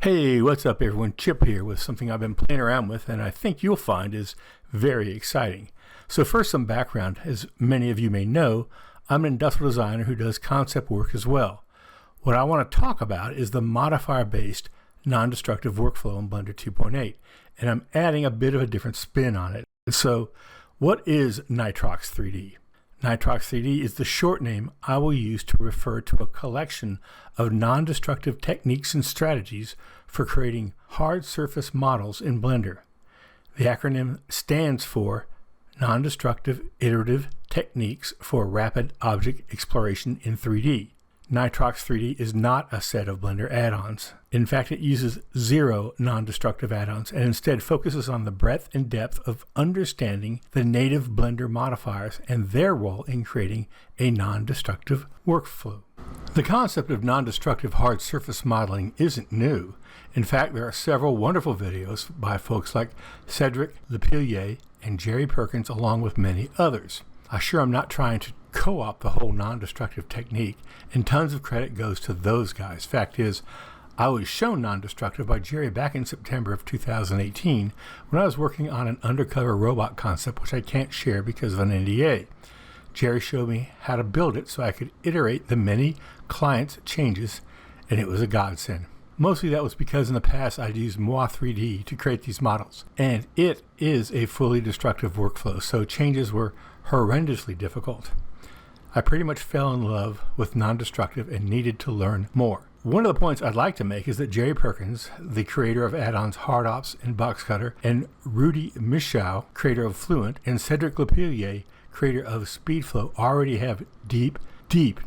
Hey, what's up everyone? Chip here with something I've been playing around with and I think you'll find is very exciting. So first, some background. As many of you may know, I'm an industrial designer who does concept work as well. What I want to talk about is the modifier-based non-destructive workflow in Blender 2.8, and I'm adding a bit of a different spin on it. So what is NITROX3D? NITROX3D is the short name I will use to refer to a collection of non-destructive techniques and strategies for creating hard surface models in Blender. The acronym stands for Non-Destructive Iterative Techniques for Rapid Object Exploration in 3D. NITROX3D is not a set of Blender add-ons. In fact, it uses 0 non-destructive add-ons and instead focuses on the breadth and depth of understanding the native Blender modifiers and their role in creating a non-destructive workflow. The concept of non-destructive hard surface modeling isn't new. In fact, there are several wonderful videos by folks like Cedric Lepillier and Jerry Perkins, along with many others. I sure am not trying to co-opt the whole non-destructive technique, and tons of credit goes to those guys. Fact is, I was shown non-destructive by Jerry back in September of 2018 when I was working on an undercover robot concept which I can't share because of an NDA. Jerry showed me how to build it so I could iterate the many clients' changes, and it was a godsend. Mostly that was because in the past I'd used NITROX3D to create these models, and it is a fully destructive workflow, so changes were horrendously difficult. I pretty much fell in love with non-destructive and needed to learn more. One of the points I'd like to make is that Jerry Perkins, the creator of add-ons HardOps and Boxcutter, and Rudy Michaud, creator of Fluent, and Cedric Lepillier, creator of SpeedFlow, already have deep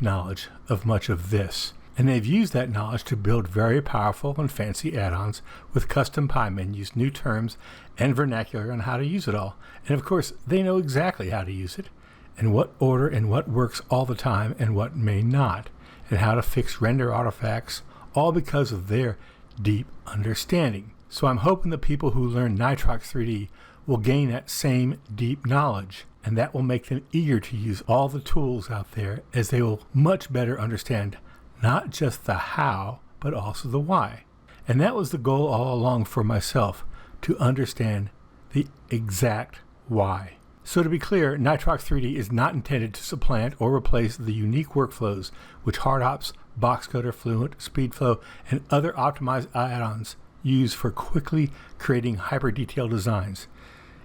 knowledge of much of this. And they've used that knowledge to build very powerful and fancy add-ons with custom pie menus, new terms, and vernacular on how to use it all. And of course, they know exactly how to use it, and what order and what works all the time and what may not, and how to fix render artifacts, all because of their deep understanding. So I'm hoping the people who learn NITROX3D will gain that same deep knowledge, and that will make them eager to use all the tools out there, as they will much better understand not just the how, but also the why. And that was the goal all along for myself, to understand the exact why. So to be clear, NITROX3D is not intended to supplant or replace the unique workflows which HardOps, Boxcutter, Fluent, SpeedFlow, and other optimized add-ons use for quickly creating hyper-detailed designs.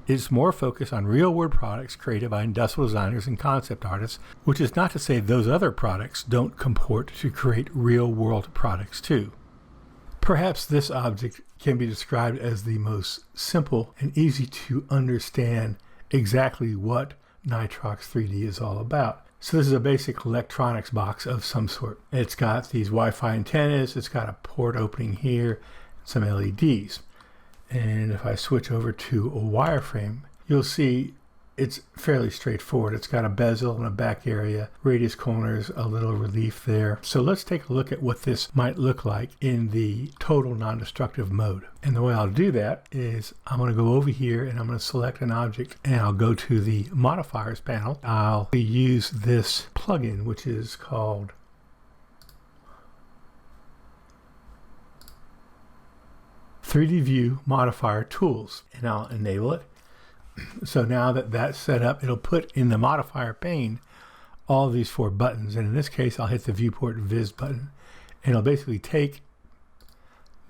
It's more focused on real-world products created by industrial designers and concept artists, which is not to say those other products don't comport to create real-world products too. Perhaps this object can be described as the most simple and easy to understand exactly what NITROX3D is all about. So this is a basic electronics box of some sort. It's got these Wi-Fi antennas, it's got a port opening here, some LEDs. And if I switch over to a wireframe, you'll see it's fairly straightforward. It's got a bezel and a back area, radius corners, a little relief there. So let's take a look at what this might look like in the total non-destructive mode. And the way I'll do that is I'm going to go over here and I'm going to select an object and I'll go to the modifiers panel. I'll use this plugin, which is called "3D View Modifier Tools," and I'll enable it. So now that that's set up, it'll put in the modifier pane all these 4 buttons, and in this case I'll hit the viewport viz button, and it'll basically take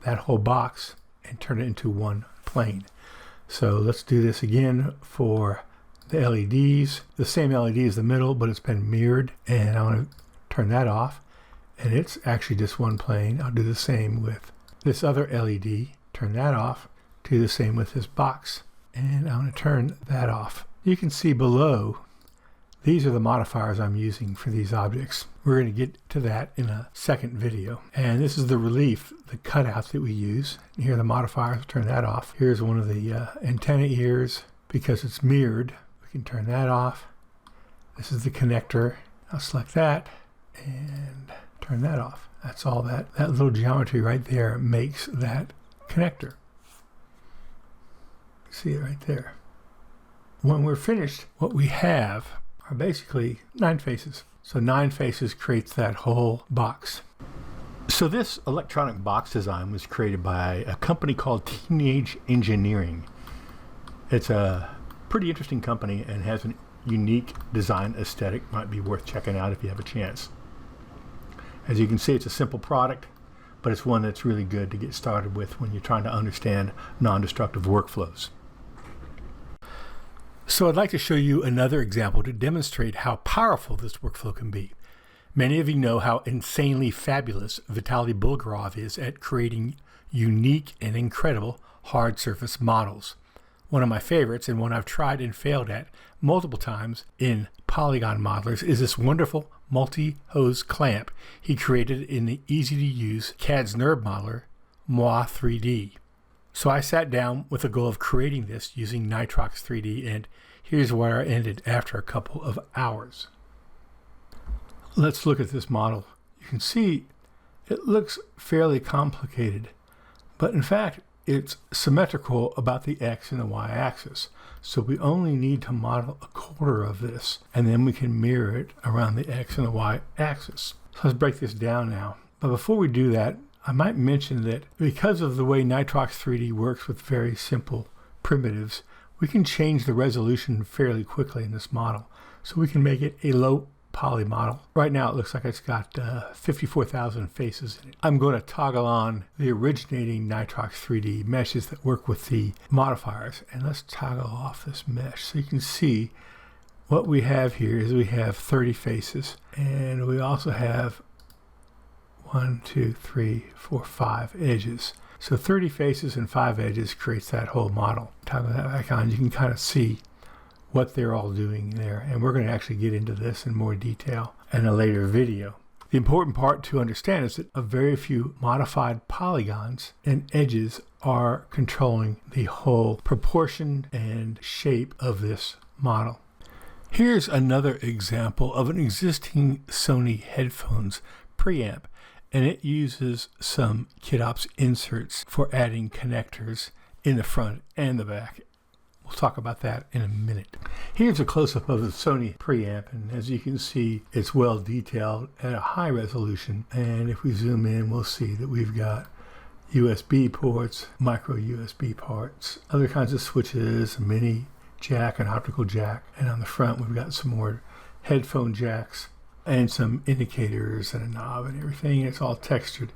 that whole box and turn it into one plane. So let's do this again for the LEDs. The same LED as the middle, but it's been mirrored, and I want to turn that off, and it's actually just one plane. I'll do the same with this other LED, turn that off, do the same with this box, and I'm going to turn that off. You can see below, these are the modifiers I'm using for these objects. We're going to get to that in a second video. And this is the relief, the cutout that we use. Here are the modifiers, turn that off. Here's one of the antenna ears. Because it's mirrored, we can turn that off. This is the connector. I'll select that and turn that off. That's all that little geometry right there makes that connector. See it right there. When we're finished, what we have are basically 9 faces. So 9 faces creates that whole box. So this electronic box design was created by a company called Teenage Engineering. It's a pretty interesting company and has a unique design aesthetic. Might be worth checking out if you have a chance. As you can see, it's a simple product, but it's one that's really good to get started with when you're trying to understand non-destructive workflows. So I'd like to show you another example to demonstrate how powerful this workflow can be. Many of you know how insanely fabulous Vitaly Bulgarov is at creating unique and incredible hard surface models. One of my favorites, and one I've tried and failed at multiple times in polygon modelers, is this wonderful multi-hose clamp he created in the easy-to-use CAD's NURB modeler, NITROX3D. So I sat down with the goal of creating this using NITROX3D, and here's where I ended after a couple of hours. Let's look at this model. You can see it looks fairly complicated, but in fact it's symmetrical about the X and the Y axis. So we only need to model a quarter of this, and then we can mirror it around the X and the Y axis. So let's break this down now. But before we do that, I might mention that because of the way NITROX3D works with very simple primitives, we can change the resolution fairly quickly in this model. So we can make it a low poly model. Right now it looks like it's got 54,000 faces in it. I'm going to toggle on the originating NITROX3D meshes that work with the modifiers, and let's toggle off this mesh so you can see what we have here is we have 30 faces, and we also have 1, 2, 3, 4, 5 edges. So 30 faces and 5 edges creates that whole model. Toggle that back on, you can kind of see what they're all doing there, and we're going to actually get into this in more detail in a later video. The important part to understand is that a very few modified polygons and edges are controlling the whole proportion and shape of this model. Here's another example of an existing Sony headphones preamp, and it uses some KitOps inserts for adding connectors in the front and the back. We'll talk about that in a minute. Here's a close-up of the Sony preamp, and as you can see, it's well detailed at a high resolution. And if we zoom in, we'll see that we've got USB ports, micro USB ports, other kinds of switches, a mini jack, an optical jack, and on the front we've got some more headphone jacks and some indicators and a knob and everything. It's all textured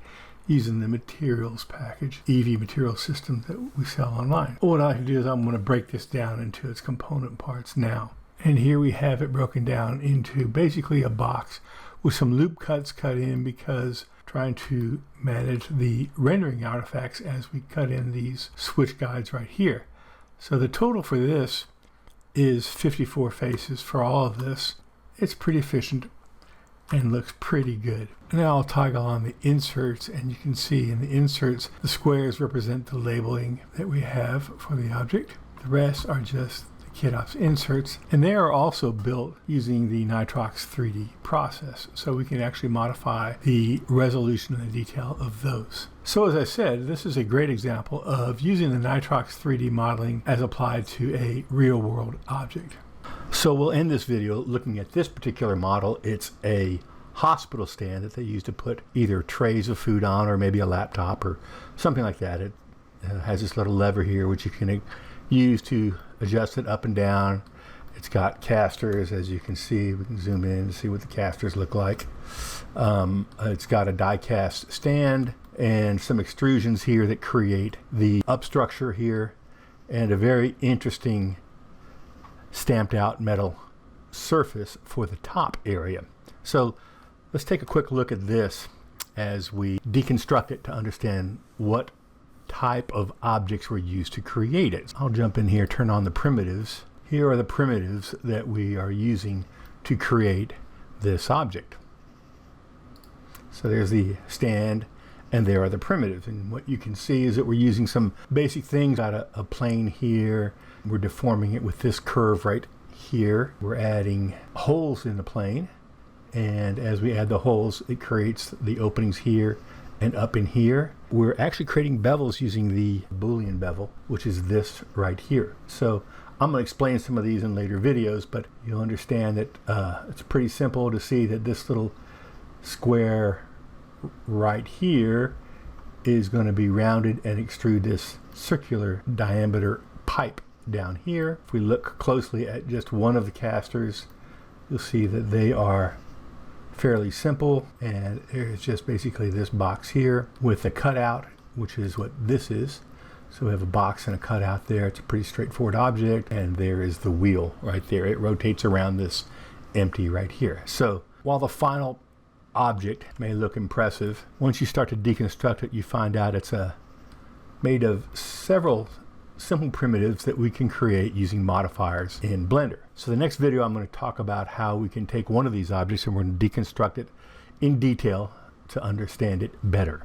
using the materials package, EV material system that we sell online. What I can do is I'm going to break this down into its component parts now. And here we have it broken down into basically a box with some loop cuts cut in because trying to manage the rendering artifacts as we cut in these switch guides right here. So the total for this is 54 faces for all of this. It's pretty efficient and looks pretty good. Now I'll toggle on the inserts, and you can see in the inserts the squares represent the labeling that we have for the object. The rest are just the KitOps inserts, and they are also built using the NITROX3D process, so we can actually modify the resolution and the detail of those. So as I said, this is a great example of using the NITROX3D modeling as applied to a real-world object. So we'll end this video looking at this particular model. It's a hospital stand that they use to put either trays of food on or maybe a laptop or something like that. It has this little lever here which you can use to adjust it up and down. It's got casters, as you can see. We can zoom in and see what the casters look like. It's got a die cast stand and some extrusions here that create the up structure here, and a very interesting stamped out metal surface for the top area. So let's take a quick look at this as we deconstruct it to understand what type of objects were used to create it. I'll jump in here, turn on the primitives. Here are the primitives that we are using to create this object. So there's the stand, and there are the primitives. And what you can see is that we're using some basic things. Got a plane here. We're deforming it with this curve right here. We're adding holes in the plane, and as we add the holes, it creates the openings here and up in here. We're actually creating bevels using the Boolean bevel, which is this right here. So I'm going to explain some of these in later videos, but you'll understand that it's pretty simple to see that this little square right here is going to be rounded and extrude this circular diameter pipe down here. If we look closely at just one of the casters, you'll see that they are fairly simple, and there's just basically this box here with a cutout, which is what this is. So we have a box and a cutout there. It's a pretty straightforward object, and there is the wheel right there. It rotates around this empty right here. So while the final object may look impressive, once you start to deconstruct it, you find out it's made of several simple primitives that we can create using modifiers in Blender. So the next video I'm going to talk about how we can take one of these objects and we're going to deconstruct it in detail to understand it better.